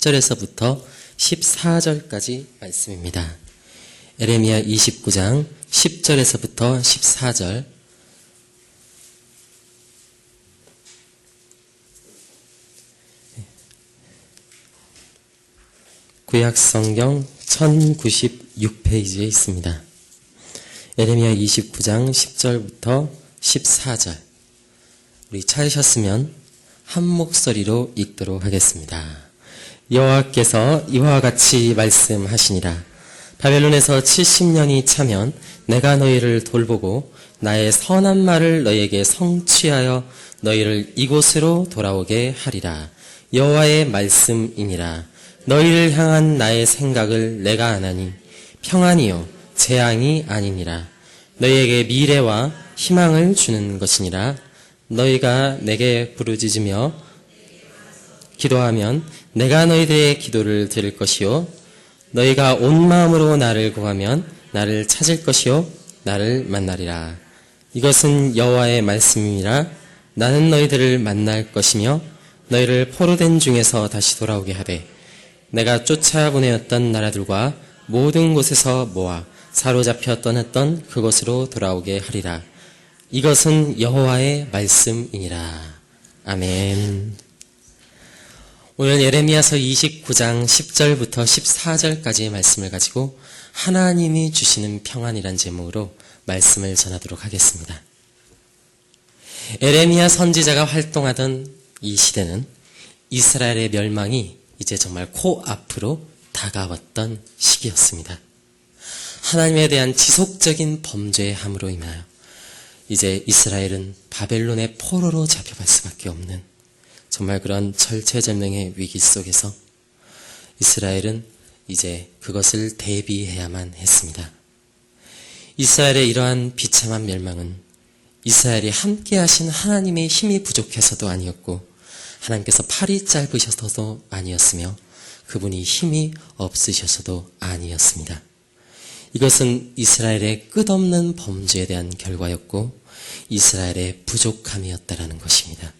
10절에서부터 14절까지 말씀입니다. 에레미야 29장 10절에서부터 14절. 구약성경 1096페이지에 있습니다. 에레미야 29장 10절부터 14절. 우리 찾으셨으면 한 목소리로 읽도록 하겠습니다. 여호와께서 이와 같이 말씀하시니라. 바벨론에서 70년이 차면 내가 너희를 돌보고 나의 선한 말을 너희에게 성취하여 너희를 이곳으로 돌아오게 하리라. 여호와의 말씀이니라. 너희를 향한 나의 생각을 내가 아나니 평안이요 재앙이 아니니라. 너희에게 미래와 희망을 주는 것이니라. 너희가 내게 부르짖으며 기도하면 내가 너희들의 기도를 들을 것이요 너희가 온 마음으로 나를 구하면 나를 찾을 것이요 나를 만나리라. 이것은 여호와의 말씀이니라. 나는 너희들을 만날 것이며 너희를 포로된 중에서 다시 돌아오게 하되 내가 쫓아보내었던 나라들과 모든 곳에서 모아 사로잡혀 떠났던 그곳으로 돌아오게 하리라. 이것은 여호와의 말씀이니라. 아멘. 오늘 예레미야서 29장 10절부터 14절까지의 말씀을 가지고 하나님이 주시는 평안이란 제목으로 말씀을 전하도록 하겠습니다. 에레미야 선지자가 활동하던 이 시대는 이스라엘의 멸망이 이제 정말 코앞으로 다가왔던 시기였습니다. 하나님에 대한 지속적인 범죄의 함으로 인하여 이제 이스라엘은 바벨론의 포로로 잡혀갈 수밖에 없는 정말 그런 절체절명의 위기 속에서 이스라엘은 이제 그것을 대비해야만 했습니다. 이스라엘의 이러한 비참한 멸망은 이스라엘이 함께 하신 하나님의 힘이 부족해서도 아니었고 하나님께서 팔이 짧으셔서도 아니었으며 그분이 힘이 없으셔서도 아니었습니다. 이것은 이스라엘의 끝없는 범죄에 대한 결과였고 이스라엘의 부족함이었다라는 것입니다.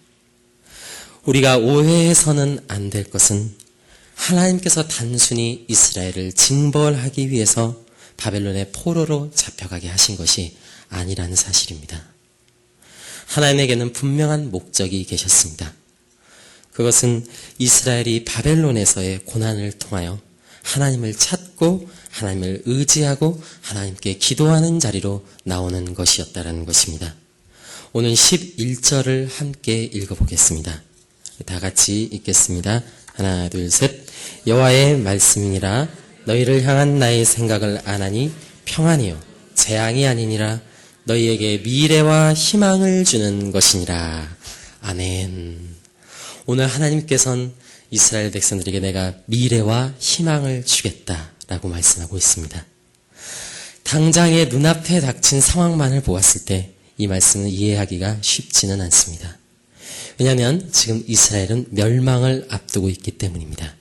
우리가 오해해서는 안 될 것은 하나님께서 단순히 이스라엘을 징벌하기 위해서 바벨론의 포로로 잡혀가게 하신 것이 아니라는 사실입니다. 하나님에게는 분명한 목적이 계셨습니다. 그것은 이스라엘이 바벨론에서의 고난을 통하여 하나님을 찾고 하나님을 의지하고 하나님께 기도하는 자리로 나오는 것이었다라는 것입니다. 오늘 11절을 함께 읽어보겠습니다. 다 같이 읽겠습니다. 하나, 둘, 셋. 여호와의 말씀이니라. 너희를 향한 나의 생각을 아나니 평안이요 재앙이 아니니라. 너희에게 미래와 희망을 주는 것이니라. 아멘. 오늘 하나님께서는 이스라엘 백성들에게 내가 미래와 희망을 주겠다라고 말씀하고 있습니다. 당장의 눈앞에 닥친 상황만을 보았을 때 이 말씀을 이해하기가 쉽지는 않습니다. 왜냐하면 지금 이스라엘은 멸망을 앞두고 있기 때문입니다.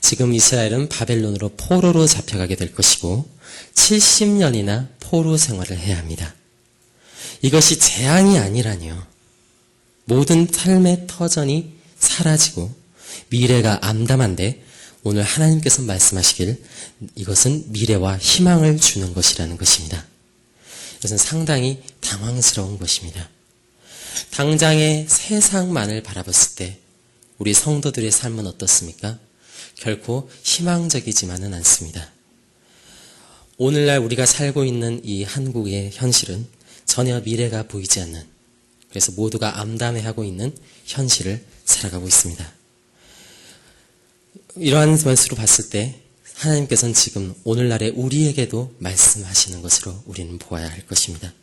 지금 이스라엘은 바벨론으로 포로로 잡혀가게 될 것이고 70년이나 포로 생활을 해야 합니다. 이것이 재앙이 아니라니요. 모든 삶의 터전이 사라지고 미래가 암담한데 오늘 하나님께서 말씀하시길 이것은 미래와 희망을 주는 것이라는 것입니다. 이것은 상당히 당황스러운 것입니다. 당장의 세상만을 바라봤을 때 우리 성도들의 삶은 어떻습니까? 결코 희망적이지만은 않습니다. 오늘날 우리가 살고 있는 이 한국의 현실은 전혀 미래가 보이지 않는, 그래서 모두가 암담해하고 있는 현실을 살아가고 있습니다. 이러한 면수로 봤을 때 하나님께서는 지금 오늘날의 우리에게도 말씀하시는 것으로 우리는 보아야 할 것입니다.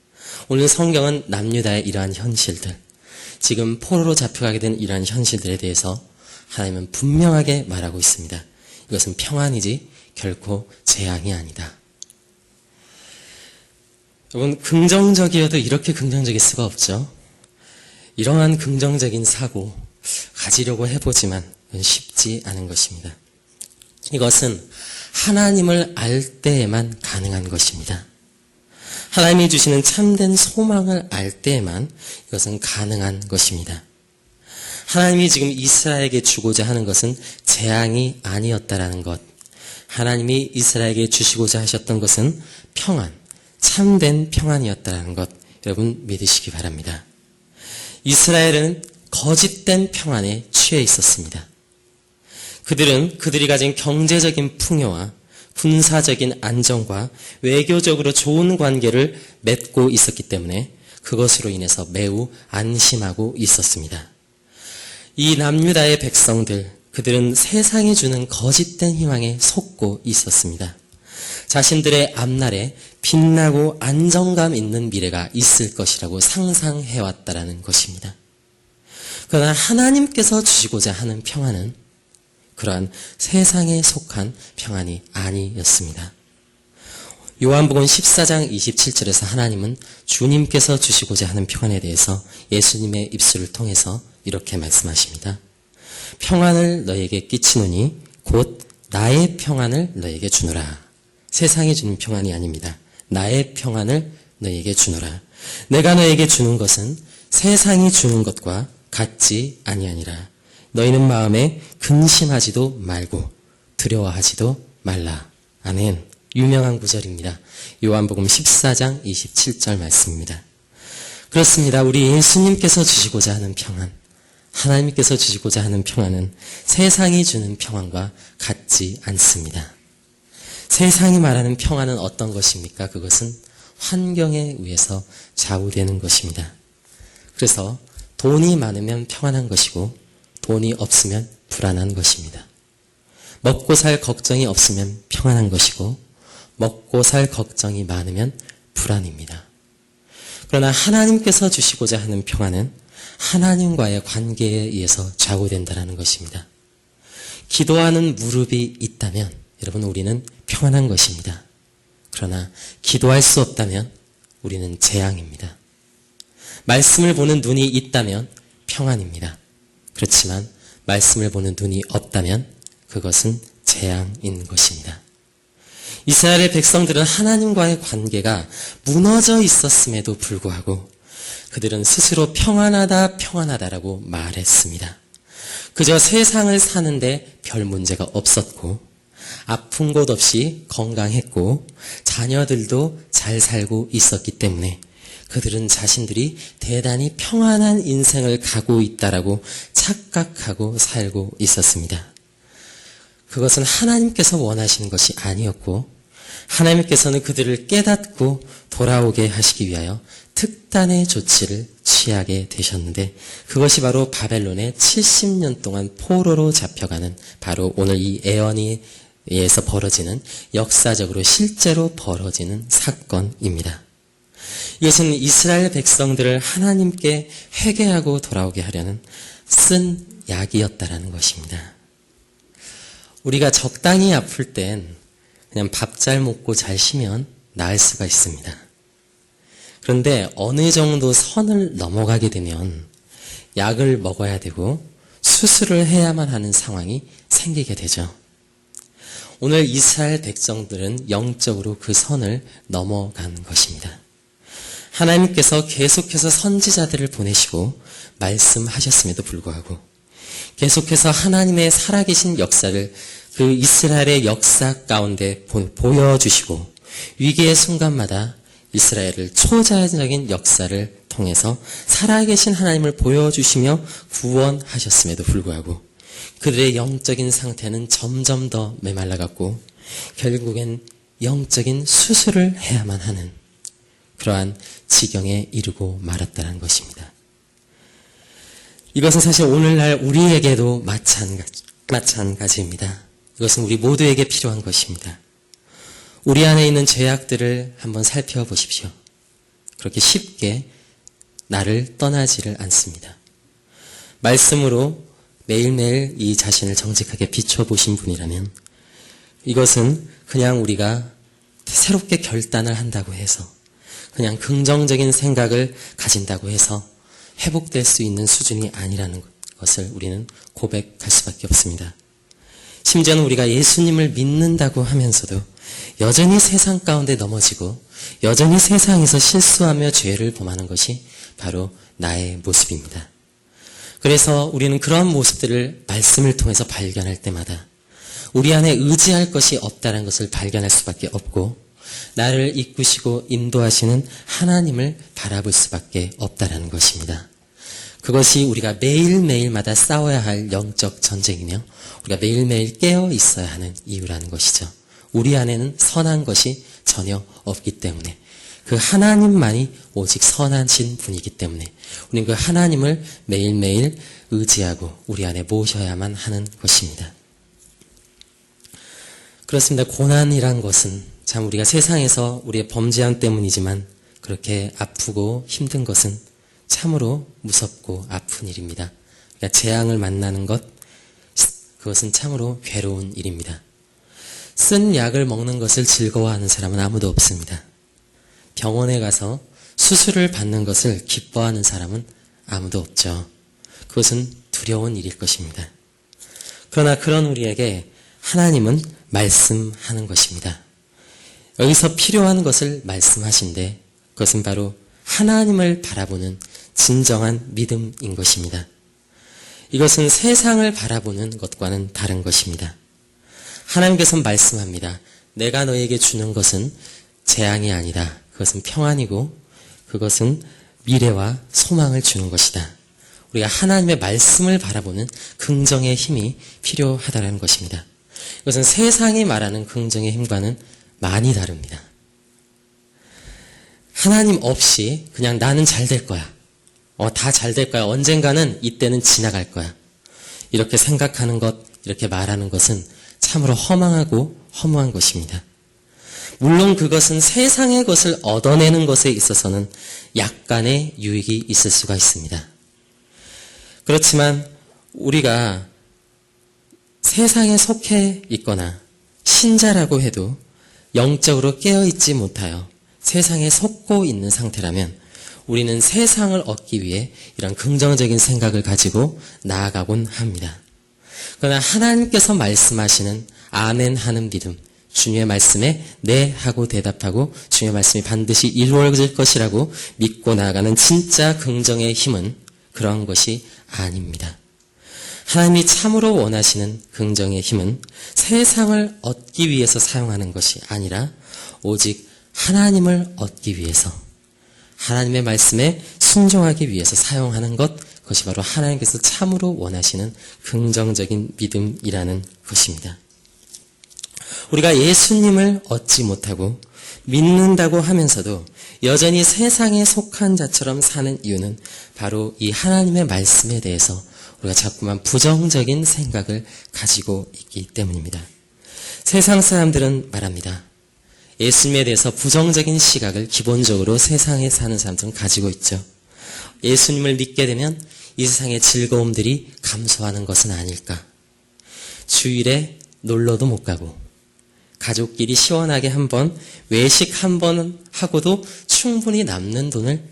오늘 성경은 남유다의 이러한 현실들, 지금 포로로 잡혀가게 된 이러한 현실들에 대해서 하나님은 분명하게 말하고 있습니다. 이것은 평안이지 결코 재앙이 아니다. 여러분, 긍정적이어도 이렇게 긍정적일 수가 없죠. 이러한 긍정적인 사고 가지려고 해보지만 쉽지 않은 것입니다. 이것은 하나님을 알 때에만 가능한 것입니다. 하나님이 주시는 참된 소망을 알 때에만 이것은 가능한 것입니다. 하나님이 지금 이스라엘에게 주고자 하는 것은 재앙이 아니었다라는 것. 하나님이 이스라엘에게 주시고자 하셨던 것은 평안, 참된 평안이었다라는 것. 여러분 믿으시기 바랍니다. 이스라엘은 거짓된 평안에 취해 있었습니다. 그들은 그들이 가진 경제적인 풍요와 군사적인 안정과 외교적으로 좋은 관계를 맺고 있었기 때문에 그것으로 인해서 매우 안심하고 있었습니다. 이 남유다의 백성들, 그들은 세상이 주는 거짓된 희망에 속고 있었습니다. 자신들의 앞날에 빛나고 안정감 있는 미래가 있을 것이라고 상상해왔다라는 것입니다. 그러나 하나님께서 주시고자 하는 평안은 그러한 세상에 속한 평안이 아니었습니다. 요한복음 14장 27절에서 하나님은 주님께서 주시고자 하는 평안에 대해서 예수님의 입술을 통해서 이렇게 말씀하십니다. 평안을 너에게 끼치노니 곧 나의 평안을 너에게 주노라. 세상이 주는 평안이 아닙니다. 나의 평안을 너에게 주노라. 내가 너에게 주는 것은 세상이 주는 것과 같지 아니하니라. 너희는 마음에 근심하지도 말고 두려워하지도 말라. 아멘. 유명한 구절입니다. 요한복음 14장 27절 말씀입니다. 그렇습니다. 우리 예수님께서 주시고자 하는 평안, 하나님께서 주시고자 하는 평안은 세상이 주는 평안과 같지 않습니다. 세상이 말하는 평안은 어떤 것입니까? 그것은 환경에 의해서 좌우되는 것입니다. 그래서 돈이 많으면 평안한 것이고 돈이 없으면 불안한 것입니다. 먹고 살 걱정이 없으면 평안한 것이고 먹고 살 걱정이 많으면 불안입니다. 그러나 하나님께서 주시고자 하는 평안은 하나님과의 관계에 의해서 좌우된다는 것입니다. 기도하는 무릎이 있다면 여러분 우리는 평안한 것입니다. 그러나 기도할 수 없다면 우리는 재앙입니다. 말씀을 보는 눈이 있다면 평안입니다. 그렇지만 말씀을 보는 눈이 없다면 그것은 재앙인 것입니다. 이스라엘의 백성들은 하나님과의 관계가 무너져 있었음에도 불구하고 그들은 스스로 평안하다 평안하다라고 말했습니다. 그저 세상을 사는데 별 문제가 없었고 아픈 곳 없이 건강했고 자녀들도 잘 살고 있었기 때문에 그들은 자신들이 대단히 평안한 인생을 가고 있다라고 착각하고 살고 있었습니다. 그것은 하나님께서 원하시는 것이 아니었고 하나님께서는 그들을 깨닫고 돌아오게 하시기 위하여 특단의 조치를 취하게 되셨는데 그것이 바로 바벨론의 70년 동안 포로로 잡혀가는 바로 오늘 이 애언이에서 벌어지는 역사적으로 실제로 벌어지는 사건입니다. 이것은 이스라엘 백성들을 하나님께 회개하고 돌아오게 하려는 쓴 약이었다라는 것입니다. 우리가 적당히 아플 땐 그냥 밥 잘 먹고 잘 쉬면 나을 수가 있습니다. 그런데 어느 정도 선을 넘어가게 되면 약을 먹어야 되고 수술을 해야만 하는 상황이 생기게 되죠. 오늘 이스라엘 백성들은 영적으로 그 선을 넘어간 것입니다. 하나님께서 계속해서 선지자들을 보내시고 말씀하셨음에도 불구하고 계속해서 하나님의 살아계신 역사를 그 이스라엘의 역사 가운데 보여주시고 위기의 순간마다 이스라엘을 초자연적인 역사를 통해서 살아계신 하나님을 보여주시며 구원하셨음에도 불구하고 그들의 영적인 상태는 점점 더 메말라갔고 결국엔 영적인 수술을 해야만 하는 그러한 지경에 이르고 말았다는 것입니다. 이것은 사실 오늘날 우리에게도 마찬가지입니다. 이것은 우리 모두에게 필요한 것입니다. 우리 안에 있는 죄악들을 한번 살펴보십시오. 그렇게 쉽게 나를 떠나지를 않습니다. 말씀으로 매일매일 이 자신을 정직하게 비춰보신 분이라면 이것은 그냥 우리가 새롭게 결단을 한다고 해서 그냥 긍정적인 생각을 가진다고 해서 회복될 수 있는 수준이 아니라는 것을 우리는 고백할 수밖에 없습니다. 심지어는 우리가 예수님을 믿는다고 하면서도 여전히 세상 가운데 넘어지고 여전히 세상에서 실수하며 죄를 범하는 것이 바로 나의 모습입니다. 그래서 우리는 그런 모습들을 말씀을 통해서 발견할 때마다 우리 안에 의지할 것이 없다는 것을 발견할 수밖에 없고 나를 이끄시고 인도하시는 하나님을 바라볼 수밖에 없다는 것입니다. 그것이 우리가 매일매일마다 싸워야 할 영적 전쟁이며 우리가 매일매일 깨어 있어야 하는 이유라는 것이죠. 우리 안에는 선한 것이 전혀 없기 때문에 그 하나님만이 오직 선하신 분이기 때문에 우리는 그 하나님을 매일매일 의지하고 우리 안에 모셔야만 하는 것입니다. 그렇습니다. 고난이란 것은 참 우리가 세상에서 우리의 범죄함 때문이지만 그렇게 아프고 힘든 것은 참으로 무섭고 아픈 일입니다. 그러니까 재앙을 만나는 것, 그것은 참으로 괴로운 일입니다. 쓴 약을 먹는 것을 즐거워하는 사람은 아무도 없습니다. 병원에 가서 수술을 받는 것을 기뻐하는 사람은 아무도 없죠. 그것은 두려운 일일 것입니다. 그러나 그런 우리에게 하나님은 말씀하는 것입니다. 여기서 필요한 것을 말씀하신데 그것은 바로 하나님을 바라보는 진정한 믿음인 것입니다. 이것은 세상을 바라보는 것과는 다른 것입니다. 하나님께서는 말씀합니다. 내가 너에게 주는 것은 재앙이 아니다. 그것은 평안이고 그것은 미래와 소망을 주는 것이다. 우리가 하나님의 말씀을 바라보는 긍정의 힘이 필요하다는 것입니다. 이것은 세상이 말하는 긍정의 힘과는 많이 다릅니다. 하나님 없이 그냥 나는 잘 될 거야. 다 잘 될 거야. 언젠가는 이때는 지나갈 거야. 이렇게 생각하는 것, 이렇게 말하는 것은 참으로 허망하고 허무한 것입니다. 물론 그것은 세상의 것을 얻어내는 것에 있어서는 약간의 유익이 있을 수가 있습니다. 그렇지만 우리가 세상에 속해 있거나 신자라고 해도 영적으로 깨어있지 못하여 세상에 속고 있는 상태라면 우리는 세상을 얻기 위해 이런 긍정적인 생각을 가지고 나아가곤 합니다. 그러나 하나님께서 말씀하시는 아멘 하는 믿음, 주님의 말씀에 네 하고 대답하고 주님의 말씀이 반드시 이루어질 것이라고 믿고 나아가는 진짜 긍정의 힘은 그런 것이 아닙니다. 하나님이 참으로 원하시는 긍정의 힘은 세상을 얻기 위해서 사용하는 것이 아니라 오직 하나님을 얻기 위해서 하나님의 말씀에 순종하기 위해서 사용하는 것, 그것이 바로 하나님께서 참으로 원하시는 긍정적인 믿음이라는 것입니다. 우리가 예수님을 얻지 못하고 믿는다고 하면서도 여전히 세상에 속한 자처럼 사는 이유는 바로 이 하나님의 말씀에 대해서 우리가 자꾸만 부정적인 생각을 가지고 있기 때문입니다. 세상 사람들은 말합니다. 예수님에 대해서 부정적인 시각을 기본적으로 세상에 사는 사람들은 가지고 있죠. 예수님을 믿게 되면 이 세상의 즐거움들이 감소하는 것은 아닐까. 주일에 놀러도 못 가고 가족끼리 시원하게 한번 외식 한번 하고도 충분히 남는 돈을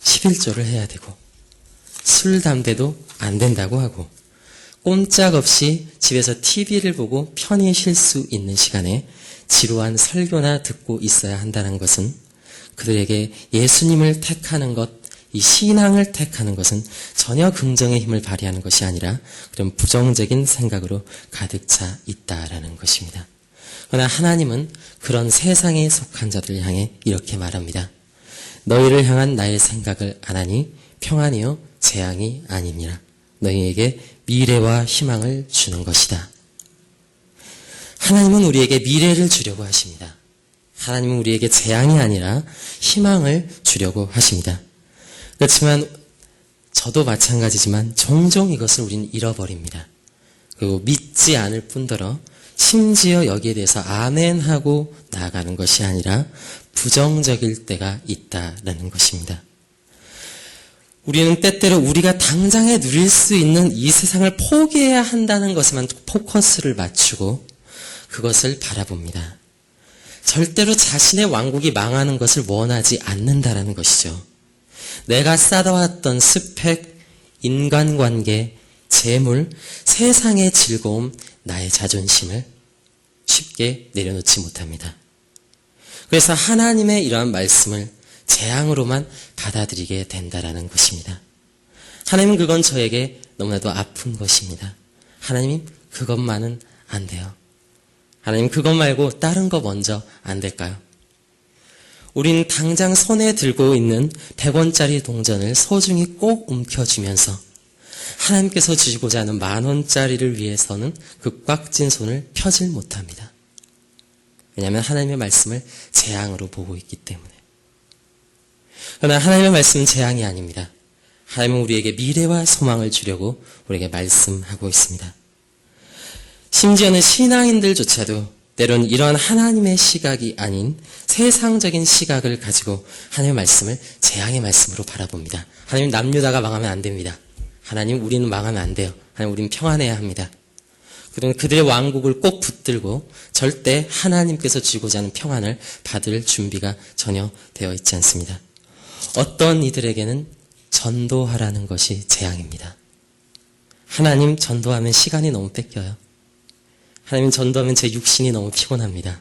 11조를 해야 되고 술, 담배도 안 된다고 하고 꼼짝없이 집에서 TV를 보고 편히 쉴 수 있는 시간에 지루한 설교나 듣고 있어야 한다는 것은 그들에게 예수님을 택하는 것, 이 신앙을 택하는 것은 전혀 긍정의 힘을 발휘하는 것이 아니라 그런 부정적인 생각으로 가득 차 있다라는 것입니다. 그러나 하나님은 그런 세상에 속한 자들을 향해 이렇게 말합니다. 너희를 향한 나의 생각을 안 하니 평안이요 재앙이 아니니라. 너희에게 미래와 희망을 주는 것이다. 하나님은 우리에게 미래를 주려고 하십니다. 하나님은 우리에게 재앙이 아니라 희망을 주려고 하십니다. 그렇지만 저도 마찬가지지만 종종 이것을 우리는 잃어버립니다. 그리고 믿지 않을 뿐더러 심지어 여기에 대해서 아멘하고 나아가는 것이 아니라 부정적일 때가 있다라는 것입니다. 우리는 때때로 우리가 당장에 누릴 수 있는 이 세상을 포기해야 한다는 것에만 포커스를 맞추고 그것을 바라봅니다. 절대로 자신의 왕국이 망하는 것을 원하지 않는다라는 것이죠. 내가 쌓아왔던 스펙, 인간관계, 재물, 세상의 즐거움, 나의 자존심을 쉽게 내려놓지 못합니다. 그래서 하나님의 이러한 말씀을 재앙으로만 받아들이게 된다라는 것입니다. 하나님 그건 저에게 너무나도 아픈 것입니다. 하나님 그것만은 안 돼요. 하나님 그것 말고 다른 거 먼저 안 될까요? 우린 당장 손에 들고 있는 100원짜리 동전을 소중히 꼭 움켜쥐면서 하나님께서 주시고자 하는 10,000원짜리를 위해서는 그 꽉 쥔 손을 펴질 못합니다. 왜냐하면 하나님의 말씀을 재앙으로 보고 있기 때문에. 그러나 하나님의 말씀은 재앙이 아닙니다. 하나님은 우리에게 미래와 소망을 주려고 우리에게 말씀하고 있습니다. 심지어는 신앙인들조차도 때론 이런 하나님의 시각이 아닌 세상적인 시각을 가지고 하나님의 말씀을 재앙의 말씀으로 바라봅니다. 하나님 남유다가 망하면 안 됩니다. 하나님 우리는 망하면 안 돼요. 하나님 우리는 평안해야 합니다. 그들은 그들의 왕국을 꼭 붙들고 절대 하나님께서 주고자 하는 평안을 받을 준비가 전혀 되어 있지 않습니다. 어떤 이들에게는 전도하라는 것이 재앙입니다. 하나님 전도하면 시간이 너무 뺏겨요. 하나님 전도하면 제 육신이 너무 피곤합니다.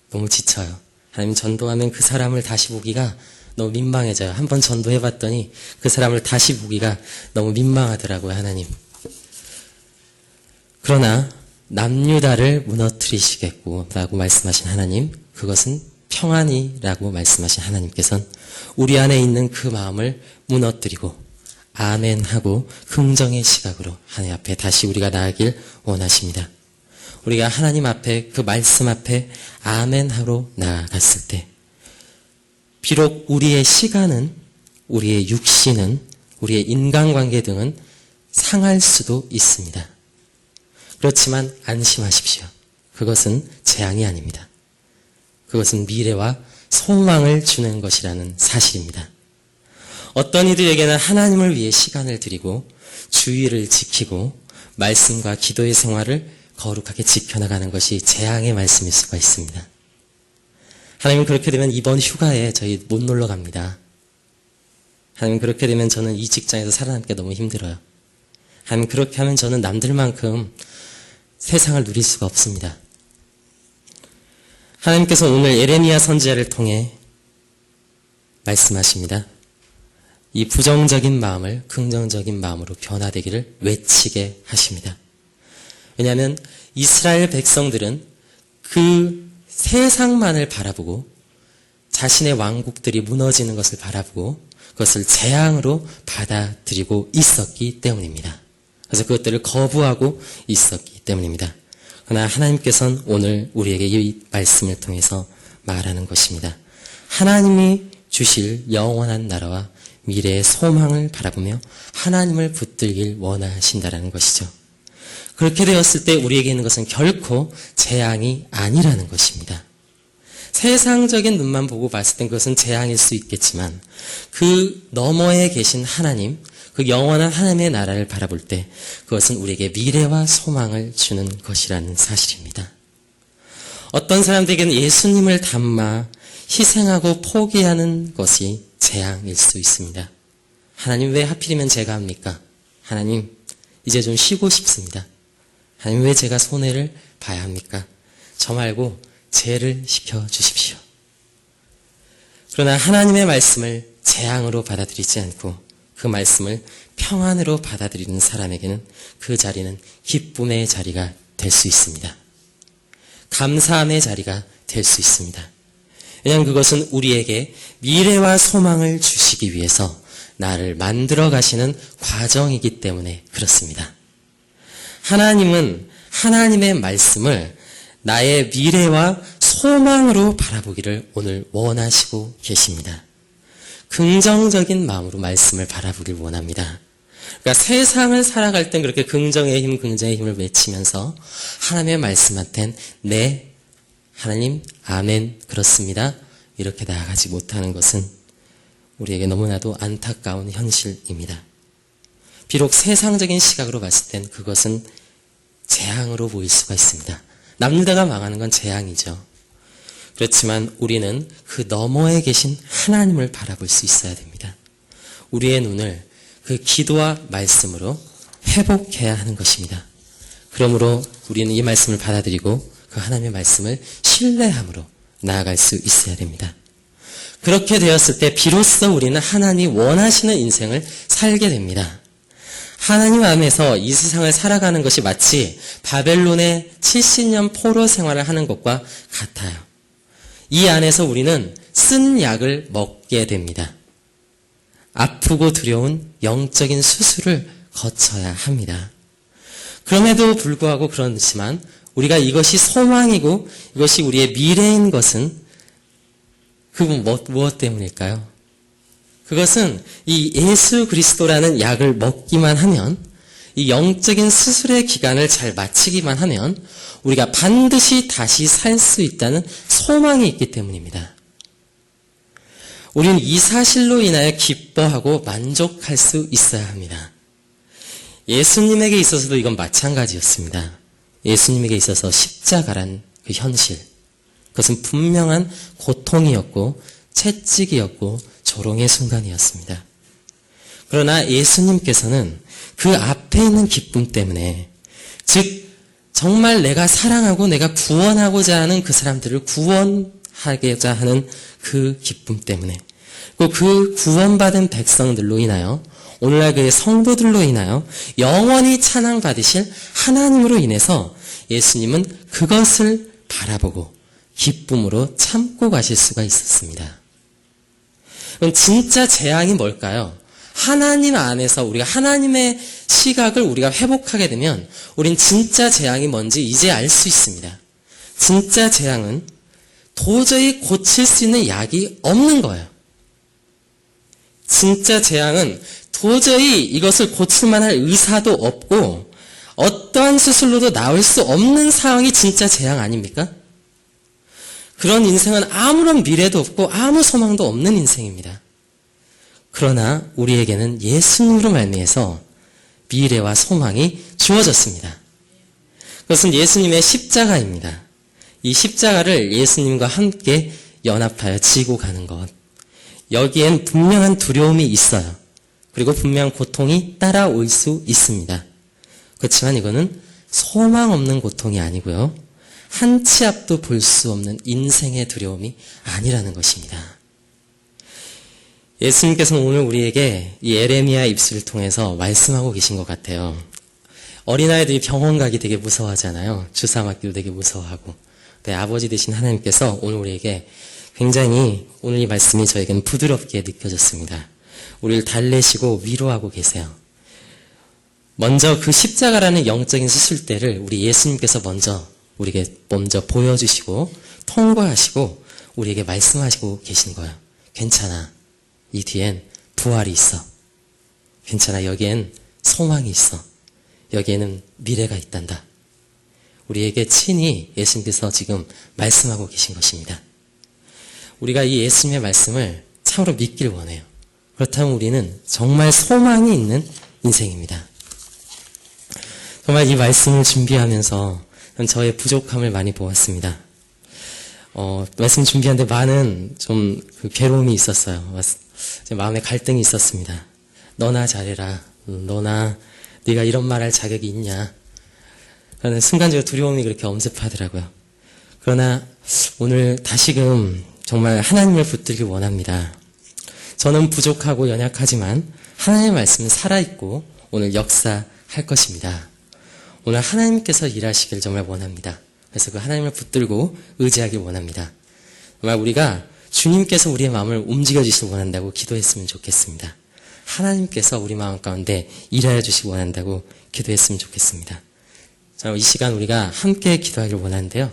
너무 지쳐요. 하나님 전도하면 그 사람을 다시 보기가 너무 민망해져요. 한번 전도해봤더니 그 사람을 다시 보기가 너무 민망하더라고요, 하나님. 그러나 남유다를 무너뜨리시겠고 라고 말씀하신 하나님, 그것은 평안이라고 말씀하신 하나님께서는 우리 안에 있는 그 마음을 무너뜨리고 아멘하고 긍정의 시각으로 하나님 앞에 다시 우리가 나아가길 원하십니다. 우리가 하나님 앞에 그 말씀 앞에 아멘하러 나아갔을 때 비록 우리의 시간은, 우리의 육신은, 우리의 인간관계 등은 상할 수도 있습니다. 그렇지만 안심하십시오. 그것은 재앙이 아닙니다. 그것은 미래와 소망을 주는 것이라는 사실입니다. 어떤 이들에게는 하나님을 위해 시간을 드리고 주의를 지키고 말씀과 기도의 생활을 거룩하게 지켜나가는 것이 재앙의 말씀일 수가 있습니다. 하나님 그렇게 되면 이번 휴가에 저희 못 놀러 갑니다. 하나님 그렇게 되면 저는 이 직장에서 살아남기가 너무 힘들어요. 하나님 그렇게 하면 저는 남들만큼 세상을 누릴 수가 없습니다. 하나님께서 오늘 예레미야 선지자를 통해 말씀하십니다. 이 부정적인 마음을 긍정적인 마음으로 변화되기를 외치게 하십니다. 왜냐하면 이스라엘 백성들은 그 세상만을 바라보고 자신의 왕국들이 무너지는 것을 바라보고 그것을 재앙으로 받아들이고 있었기 때문입니다. 그래서 그것들을 거부하고 있었기 때문입니다. 그러나 하나님께서는 오늘 우리에게 이 말씀을 통해서 말하는 것입니다. 하나님이 주실 영원한 나라와 미래의 소망을 바라보며 하나님을 붙들길 원하신다라는 것이죠. 그렇게 되었을 때 우리에게 있는 것은 결코 재앙이 아니라는 것입니다. 세상적인 눈만 보고 봤을 땐 그것은 재앙일 수 있겠지만 그 너머에 계신 하나님, 그 영원한 하나님의 나라를 바라볼 때 그것은 우리에게 미래와 소망을 주는 것이라는 사실입니다. 어떤 사람들에게는 예수님을 닮아 희생하고 포기하는 것이 재앙일 수 있습니다. 하나님 왜 하필이면 제가 합니까? 하나님 이제 좀 쉬고 싶습니다. 하나님 왜 제가 손해를 봐야 합니까? 저 말고 죄를 시켜주십시오. 그러나 하나님의 말씀을 재앙으로 받아들이지 않고 그 말씀을 평안으로 받아들이는 사람에게는 그 자리는 기쁨의 자리가 될 수 있습니다. 감사함의 자리가 될 수 있습니다. 왜냐하면 그것은 우리에게 미래와 소망을 주시기 위해서 나를 만들어 가시는 과정이기 때문에 그렇습니다. 하나님은 하나님의 말씀을 나의 미래와 소망으로 바라보기를 오늘 원하시고 계십니다. 긍정적인 마음으로 말씀을 바라보길 원합니다. 그러니까 세상을 살아갈 땐 그렇게 긍정의 힘, 긍정의 힘을 외치면서 하나님의 말씀한테는 네, 하나님, 아멘, 그렇습니다. 이렇게 나아가지 못하는 것은 우리에게 너무나도 안타까운 현실입니다. 비록 세상적인 시각으로 봤을 땐 그것은 재앙으로 보일 수가 있습니다. 남유다가 망하는 건 재앙이죠. 그렇지만 우리는 그 너머에 계신 하나님을 바라볼 수 있어야 됩니다. 우리의 눈을 그 기도와 말씀으로 회복해야 하는 것입니다. 그러므로 우리는 이 말씀을 받아들이고 그 하나님의 말씀을 신뢰함으로 나아갈 수 있어야 됩니다. 그렇게 되었을 때 비로소 우리는 하나님 원하시는 인생을 살게 됩니다. 하나님 안에서 이 세상을 살아가는 것이 마치 바벨론의 70년 포로 생활을 하는 것과 같아요. 이 안에서 우리는 쓴 약을 먹게 됩니다. 아프고 두려운 영적인 수술을 거쳐야 합니다. 그럼에도 불구하고 그렇지만 우리가 이것이 소망이고 이것이 우리의 미래인 것은 그건 무엇 때문일까요? 그것은 이 예수 그리스도라는 약을 먹기만 하면, 이 영적인 수술의 기간을 잘 마치기만 하면 우리가 반드시 다시 살 수 있다는 소망이 있기 때문입니다. 우리는 이 사실로 인하여 기뻐하고 만족할 수 있어야 합니다. 예수님에게 있어서도 이건 마찬가지였습니다. 예수님에게 있어서 십자가란 그 현실, 그것은 분명한 고통이었고 채찍이었고 조롱의 순간이었습니다. 그러나 예수님께서는 그 앞에 있는 기쁨 때문에, 즉 정말 내가 사랑하고 내가 구원하고자 하는 그 사람들을 구원하고자 하는 그 기쁨 때문에, 그리고 그 구원받은 백성들로 인하여 오늘날 그의 성도들로 인하여 영원히 찬양받으실 하나님으로 인해서 예수님은 그것을 바라보고 기쁨으로 참고 가실 수가 있었습니다. 그럼 진짜 재앙이 뭘까요? 하나님 안에서 우리가 하나님의 시각을 우리가 회복하게 되면 우린 진짜 재앙이 뭔지 이제 알 수 있습니다. 진짜 재앙은 도저히 고칠 수 있는 약이 없는 거예요. 진짜 재앙은 도저히 이것을 고칠 만한 의사도 없고 어떠한 수술로도 나올 수 없는 상황이 진짜 재앙 아닙니까? 그런 인생은 아무런 미래도 없고 아무 소망도 없는 인생입니다. 그러나 우리에게는 예수님으로 말미암아서 미래와 소망이 주어졌습니다. 그것은 예수님의 십자가입니다. 이 십자가를 예수님과 함께 연합하여 지고 가는 것, 여기엔 분명한 두려움이 있어요. 그리고 분명한 고통이 따라올 수 있습니다. 그렇지만 이거는 소망 없는 고통이 아니고요, 한 치 앞도 볼 수 없는 인생의 두려움이 아니라는 것입니다. 예수님께서는 오늘 우리에게 이 예레미야 입술을 통해서 말씀하고 계신 것 같아요. 어린아이들이 병원 가기 되게 무서워하잖아요. 주사 맞기도 되게 무서워하고. 네, 아버지 되신 하나님께서 오늘 우리에게 굉장히, 오늘 이 말씀이 저에게는 부드럽게 느껴졌습니다. 우리를 달래시고 위로하고 계세요. 먼저 그 십자가라는 영적인 수술대를 우리 예수님께서 우리에게 먼저 보여주시고 통과하시고 우리에게 말씀하시고 계신 거예요. 괜찮아. 이 뒤엔 부활이 있어. 괜찮아. 여기엔 소망이 있어. 여기에는 미래가 있단다. 우리에게 친히 예수님께서 지금 말씀하고 계신 것입니다. 우리가 이 예수님의 말씀을 참으로 믿길 원해요. 그렇다면 우리는 정말 소망이 있는 인생입니다. 정말 이 말씀을 준비하면서 저의 부족함을 많이 보았습니다. 말씀 준비하는데 많은 좀 괴로움이 있었어요. 마음에 갈등이 있었습니다. 너나 잘해라. 너나 네가 이런 말할 자격이 있냐. 그러나 순간적으로 두려움이 그렇게 엄습하더라고요. 그러나 오늘 다시금 정말 하나님을 붙들길 원합니다. 저는 부족하고 연약하지만 하나님의 말씀은 살아있고 오늘 역사할 것입니다. 오늘 하나님께서 일하시길 정말 원합니다. 그래서 그 하나님을 붙들고 의지하길 원합니다. 정말 우리가 주님께서 우리의 마음을 움직여주시길 원한다고 기도했으면 좋겠습니다. 하나님께서 우리 마음 가운데 일하여 주시기 원한다고 기도했으면 좋겠습니다. 자, 이 시간 우리가 함께 기도하길 원하는데요.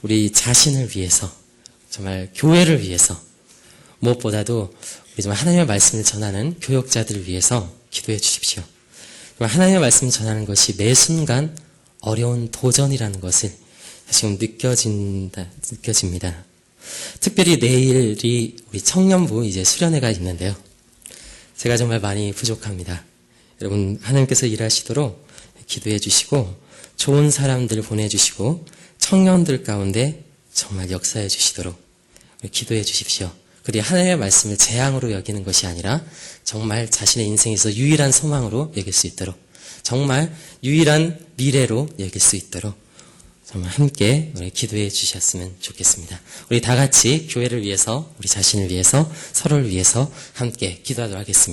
우리 자신을 위해서, 정말 교회를 위해서, 무엇보다도 우리 정말 하나님의 말씀을 전하는 교역자들을 위해서 기도해 주십시오. 하나님의 말씀을 전하는 것이 매 순간 어려운 도전이라는 것을 지금 느껴집니다. 특별히 내일이 우리 청년부 이제 수련회가 있는데요. 제가 정말 많이 부족합니다. 여러분, 하나님께서 일하시도록 기도해 주시고 좋은 사람들 보내주시고 청년들 가운데 정말 역사해 주시도록 기도해 주십시오. 그리고 하나님의 말씀을 재앙으로 여기는 것이 아니라 정말 자신의 인생에서 유일한 소망으로 여길 수 있도록, 정말 유일한 미래로 여길 수 있도록 정말 함께 우리 기도해 주셨으면 좋겠습니다. 우리 다 같이 교회를 위해서, 우리 자신을 위해서, 서로를 위해서 함께 기도하도록 하겠습니다.